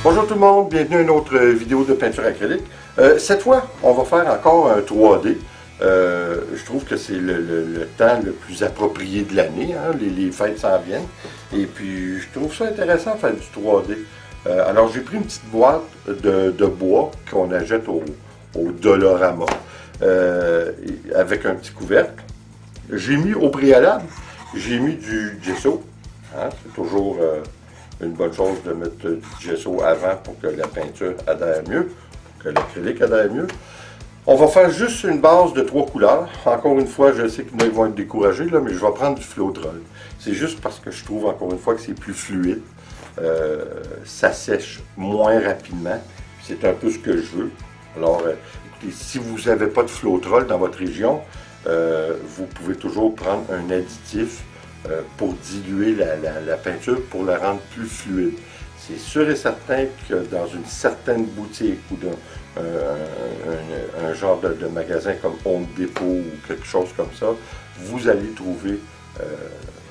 Bonjour tout le monde, bienvenue à une autre vidéo de peinture acrylique. Cette fois, on va faire encore un 3D. Je trouve que c'est le temps le plus approprié de l'année, hein? Les fêtes s'en viennent. Et puis, je trouve ça intéressant de faire du 3D. Alors, j'ai pris une petite boîte de bois qu'on achète au Dollarama avec un petit couvercle. J'ai mis au préalable, j'ai mis du gesso. Hein? C'est toujours une bonne chose de mettre du gesso avant pour que la peinture adhère mieux, pour que l'acrylique adhère mieux. On va faire juste une base de 3 couleurs. Encore une fois, je sais qu'ils vont être découragés, là, mais je vais prendre du Floetrol. C'est juste parce que je trouve, encore une fois, que c'est plus fluide. Ça sèche moins rapidement. C'est un peu ce que je veux. Alors, écoutez, si vous n'avez pas de Floetrol dans votre région, vous pouvez toujours prendre un additif pour diluer la peinture, pour la rendre plus fluide. C'est sûr et certain que dans une certaine boutique ou un genre de magasin comme Home Depot ou quelque chose comme ça, vous allez trouver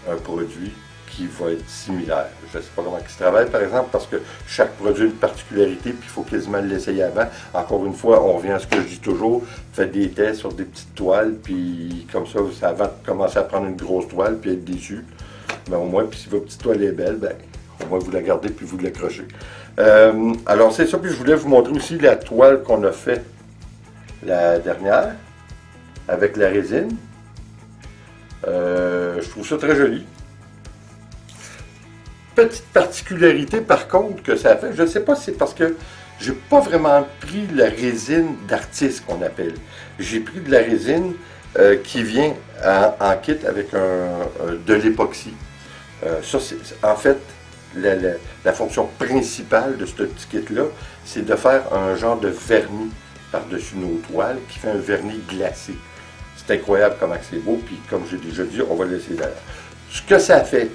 un produit qui va être similaire. Je ne sais pas comment il se travaille, par exemple, parce que chaque produit a une particularité, puis il faut quasiment l'essayer avant. Encore une fois, on revient à ce que je dis toujours, faites des tests sur des petites toiles, puis comme ça, avant de commencer à prendre une grosse toile, puis être déçu, ben, au moins, puis si votre petite toile est belle, ben, au moins vous la gardez, puis vous l'accrochez. Alors c'est ça, puis je voulais vous montrer aussi la toile qu'on a fait la dernière, avec la résine. Je trouve ça très joli. Petite particularité par contre que ça a fait, je ne sais pas si c'est parce que j'ai pas vraiment pris la résine d'artiste qu'on appelle. J'ai pris de la résine qui vient en kit avec de l'époxy. Ça, c'est en fait la fonction principale de ce petit kit-là, c'est de faire un genre de vernis par-dessus nos toiles qui fait un vernis glacé. C'est incroyable comment c'est beau, puis comme j'ai déjà dit, on va le laisser derrière. Ce que ça fait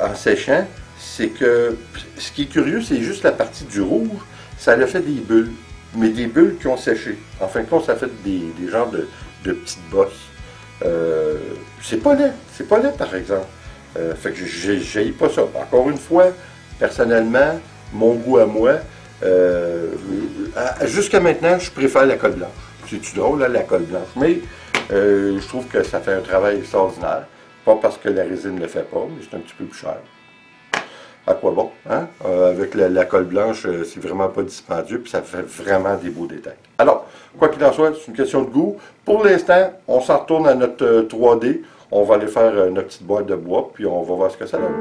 en séchant, c'est que ce qui est curieux, c'est juste la partie du rouge, ça a fait des bulles, mais des bulles qui ont séché. En fin de compte, ça a fait des genres de petites bosses. C'est pas laid par exemple. Fait que j'haïs pas ça. Encore une fois, personnellement, mon goût à moi, jusqu'à maintenant, je préfère la colle blanche. C'est-tu drôle, là, la colle blanche? Mais je trouve que ça fait un travail extraordinaire. Pas parce que la résine ne le fait pas, mais c'est un petit peu plus cher. À quoi bon? Hein? Avec la colle blanche, c'est vraiment pas dispendieux, puis ça fait vraiment des beaux détails. Alors, quoi qu'il en soit, c'est une question de goût. Pour l'instant, on s'en retourne à notre 3D. On va aller faire notre petite boîte de bois, puis on va voir ce que ça donne.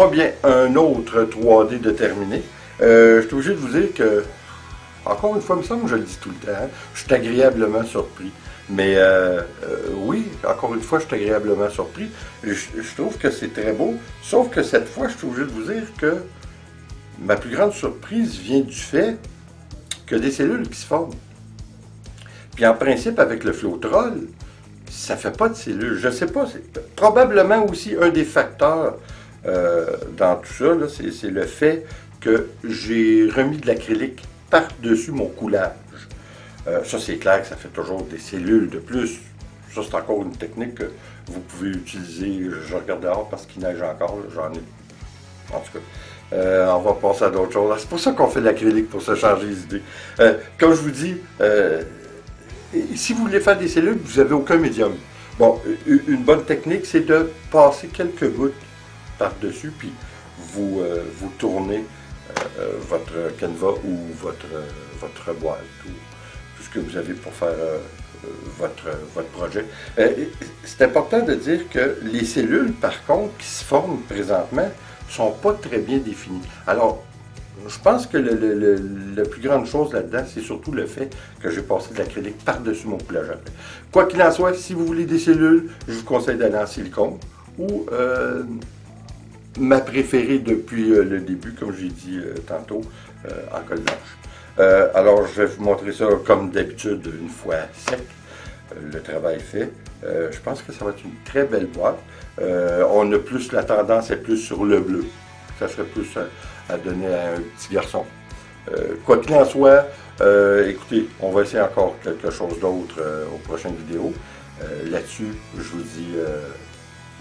moi, bien, un autre 3D de terminé. Je suis obligé de vous dire que, encore une fois, il me semble que je le dis tout le temps, hein, je suis agréablement surpris. Mais oui, encore une fois, je suis agréablement surpris. Je trouve que c'est très beau, sauf que cette fois, je suis obligé de vous dire que ma plus grande surprise vient du fait que des cellules qui se forment. Puis en principe, avec le Flotrol, ça ne fait pas de cellules. Je ne sais pas, c'est probablement aussi un des facteurs dans tout ça, c'est le fait que j'ai remis de l'acrylique par-dessus mon coulage. Ça, c'est clair que ça fait toujours des cellules de plus. Ça, c'est encore une technique que vous pouvez utiliser. Je regarde dehors parce qu'il neige encore, j'en ai. En tout cas, on va passer à d'autres choses. C'est pour ça qu'on fait de l'acrylique, pour se changer les idées. Comme je vous dis, si vous voulez faire des cellules, vous n'avez aucun médium. Bon, une bonne technique, c'est de passer quelques gouttes par-dessus, puis vous tournez votre canevas ou votre boîte, ou tout ce que vous avez pour faire votre projet. C'est important de dire que les cellules, par contre, qui se forment présentement, ne sont pas très bien définies. Alors, je pense que la plus grande chose là-dedans, c'est surtout le fait que j'ai passé de l'acrylique par-dessus mon coulage après. Quoi qu'il en soit, si vous voulez des cellules, je vous conseille d'aller en silicone ou ma préférée depuis le début, comme j'ai dit tantôt, en colle blanche. Alors, je vais vous montrer ça comme d'habitude, une fois sec, le travail fait. Je pense que ça va être une très belle boîte. On a plus, la tendance est plus sur le bleu. Ça serait plus à donner à un petit garçon. Quoi qu'il en soit, écoutez, on va essayer encore quelque chose d'autre aux prochaines vidéos. Là-dessus, je vous dis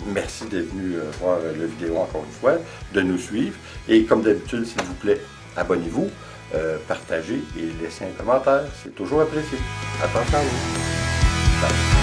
merci d'être venu voir la vidéo encore une fois, de nous suivre. Et comme d'habitude, s'il vous plaît, abonnez-vous, partagez et laissez un commentaire. C'est toujours apprécié. Attention à vous. Bye.